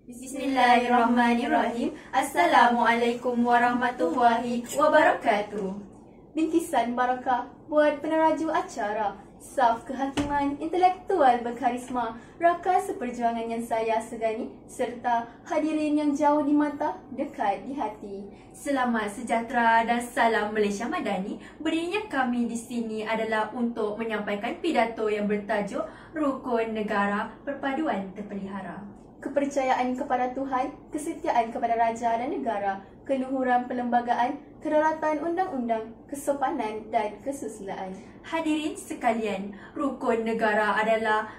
Bismillahirrahmanirrahim. Assalamualaikum warahmatullahi wabarakatuh. Bingkisan Barakah buat peneraju acara Saf Kehakiman Intelektual Berkarisma, rakan seperjuangan yang saya segani, serta hadirin yang jauh di mata, dekat di hati. Selamat sejahtera dan salam Malaysia Madani. Berdirinya kami di sini adalah untuk menyampaikan pidato yang bertajuk Rukun Negara Perpaduan Terpelihara. Kepercayaan kepada Tuhan, kesetiaan kepada Raja dan Negara, keluhuran perlembagaan, kedaulatan undang-undang, kesopanan dan kesusilaan. Hadirin sekalian, Rukun Negara adalah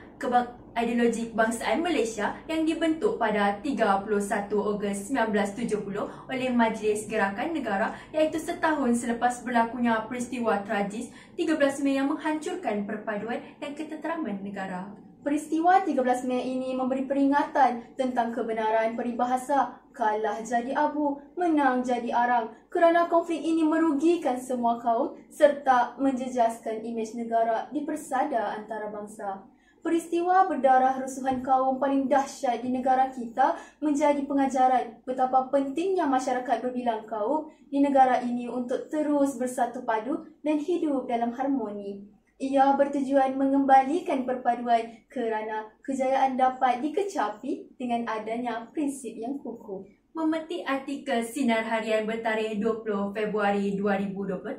ideologi kebangsaan Malaysia yang dibentuk pada 31 Ogos 1970 oleh Majlis Gerakan Negara, iaitu setahun selepas berlakunya peristiwa tragis 13 Mei yang menghancurkan perpaduan dan ketenteraman negara. Peristiwa 13 Mei ini memberi peringatan tentang kebenaran peribahasa kalah jadi abu, menang jadi arang, kerana konflik ini merugikan semua kaum serta menjejaskan imej negara di persada antarabangsa. Peristiwa berdarah rusuhan kaum paling dahsyat di negara kita menjadi pengajaran betapa pentingnya masyarakat berbilang kaum di negara ini untuk terus bersatu padu dan hidup dalam harmoni. Ia bertujuan mengembalikan perpaduan kerana kejayaan dapat dikecapi dengan adanya prinsip yang kukuh. Memetik artikel Sinar Harian bertarikh 20 Februari 2023,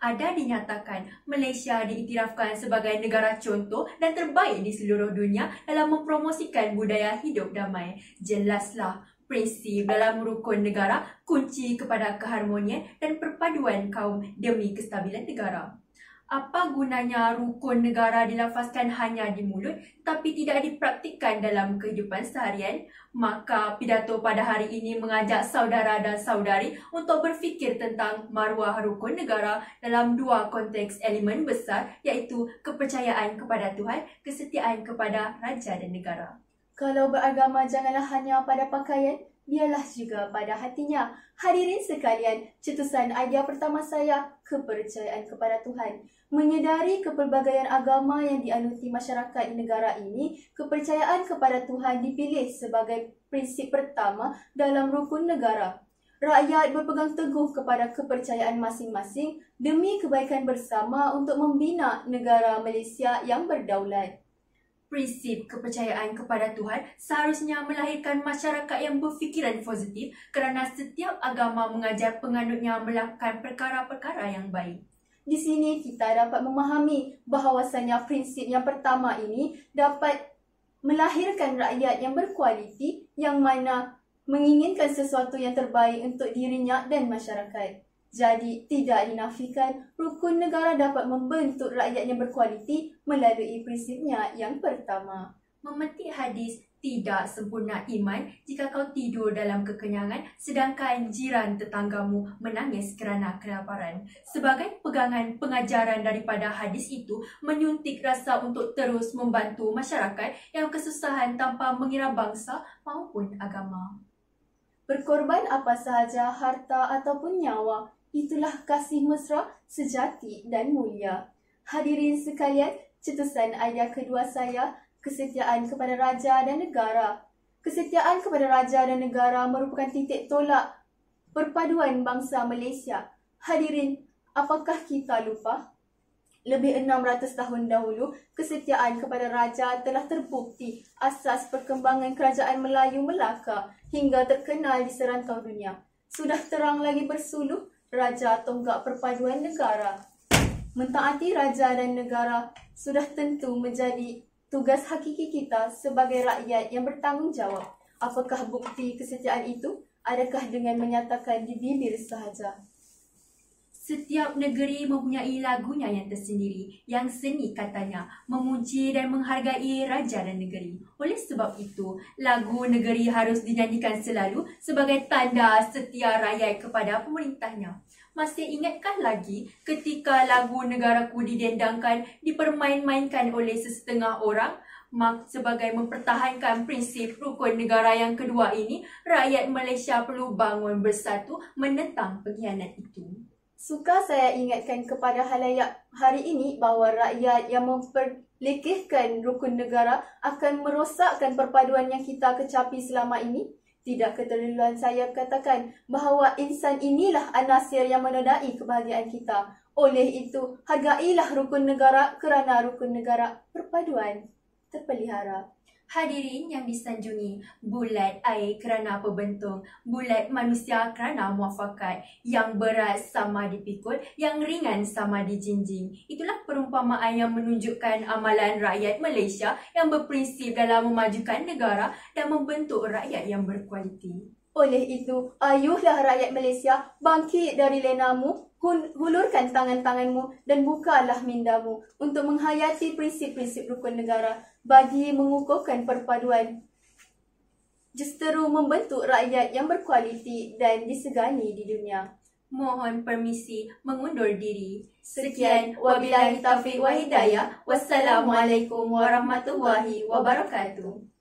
ada dinyatakan Malaysia diiktirafkan sebagai negara contoh dan terbaik di seluruh dunia dalam mempromosikan budaya hidup damai. Jelaslah, prinsip dalam rukun negara kunci kepada keharmonian dan perpaduan kaum demi kestabilan negara. Apa gunanya rukun negara dilafazkan hanya di mulut tapi tidak dipraktikkan dalam kehidupan seharian? Maka pidato pada hari ini mengajak saudara dan saudari untuk berfikir tentang maruah rukun negara dalam dua konteks elemen besar, iaitu kepercayaan kepada Tuhan, kesetiaan kepada Raja dan Negara. Kalau beragama janganlah hanya pada pakaian, biarlah juga pada hatinya. Hadirin sekalian, cetusan idea pertama saya, kepercayaan kepada Tuhan. Menyedari kepelbagaian agama yang dianuti masyarakat di negara ini, kepercayaan kepada Tuhan dipilih sebagai prinsip pertama dalam rukun negara. Rakyat berpegang teguh kepada kepercayaan masing-masing demi kebaikan bersama untuk membina negara Malaysia yang berdaulat. Prinsip kepercayaan kepada Tuhan seharusnya melahirkan masyarakat yang berfikiran positif kerana setiap agama mengajar penganutnya melakukan perkara-perkara yang baik. Di sini kita dapat memahami bahawasanya prinsip yang pertama ini dapat melahirkan rakyat yang berkualiti yang mana menginginkan sesuatu yang terbaik untuk dirinya dan masyarakat. Jadi, tidak dinafikan, rukun negara dapat membentuk rakyat yang berkualiti melalui prinsipnya yang pertama. Memetik hadis, tidak sempurna iman jika kau tidur dalam kekenyangan sedangkan jiran tetanggamu menangis kerana kelaparan. Sebagai pegangan pengajaran daripada hadis itu menyuntik rasa untuk terus membantu masyarakat yang kesusahan tanpa mengira bangsa maupun agama. Berkorban apa sahaja harta ataupun nyawa, itulah kasih mesra, sejati dan mulia. Hadirin sekalian, cetusan idea kedua saya, kesetiaan kepada Raja dan Negara. Kesetiaan kepada Raja dan Negara merupakan titik tolak perpaduan bangsa Malaysia. Hadirin, apakah kita lupa? Lebih 600 tahun dahulu, kesetiaan kepada Raja telah terbukti asas perkembangan kerajaan Melayu Melaka hingga terkenal di serantau dunia. Sudah terang lagi bersuluh, Raja tonggak perpaduan negara. Mentaati Raja dan Negara sudah tentu menjadi tugas hakiki kita sebagai rakyat yang bertanggungjawab. Apakah bukti kesetiaan itu? Adakah dengan menyatakan di bibir sahaja? Setiap negeri mempunyai lagunya yang tersendiri, yang seni katanya memuji dan menghargai raja dan negeri. Oleh sebab itu, lagu negeri harus dinyanyikan selalu sebagai tanda setia rakyat kepada pemerintahnya. Masih ingatkah lagi ketika lagu Negaraku didendangkan, dipermain-mainkan oleh sesetengah orang? Sebagai mempertahankan prinsip rukun negara yang kedua ini, rakyat Malaysia perlu bangun bersatu menentang pengkhianat itu. Suka saya ingatkan kepada halayak hari ini bahawa rakyat yang memperlekehkan rukun negara akan merosakkan perpaduan yang kita kecapi selama ini. Tidak keterlaluan saya katakan bahawa insan inilah anasir yang menodai kebahagiaan kita. Oleh itu, hargailah rukun negara kerana rukun negara perpaduan terpelihara. Hadirin yang disanjungi, bulat air kerana pembentung, bulat manusia kerana muafakat, yang berat sama dipikul, yang ringan sama dijinjing. Itulah perumpamaan yang menunjukkan amalan rakyat Malaysia yang berprinsip dalam memajukan negara dan membentuk rakyat yang berkualiti. Oleh itu, ayuhlah rakyat Malaysia bangkit dari lenamu, hulurkan tangan-tanganmu dan bukalah mindamu untuk menghayati prinsip-prinsip rukun negara bagi mengukuhkan perpaduan, justeru membentuk rakyat yang berkualiti dan disegani di dunia. Mohon permisi mengundur diri. Sekian, wabillahi taufiq wa hidayah. Wassalamualaikum warahmatullahi wabarakatuh.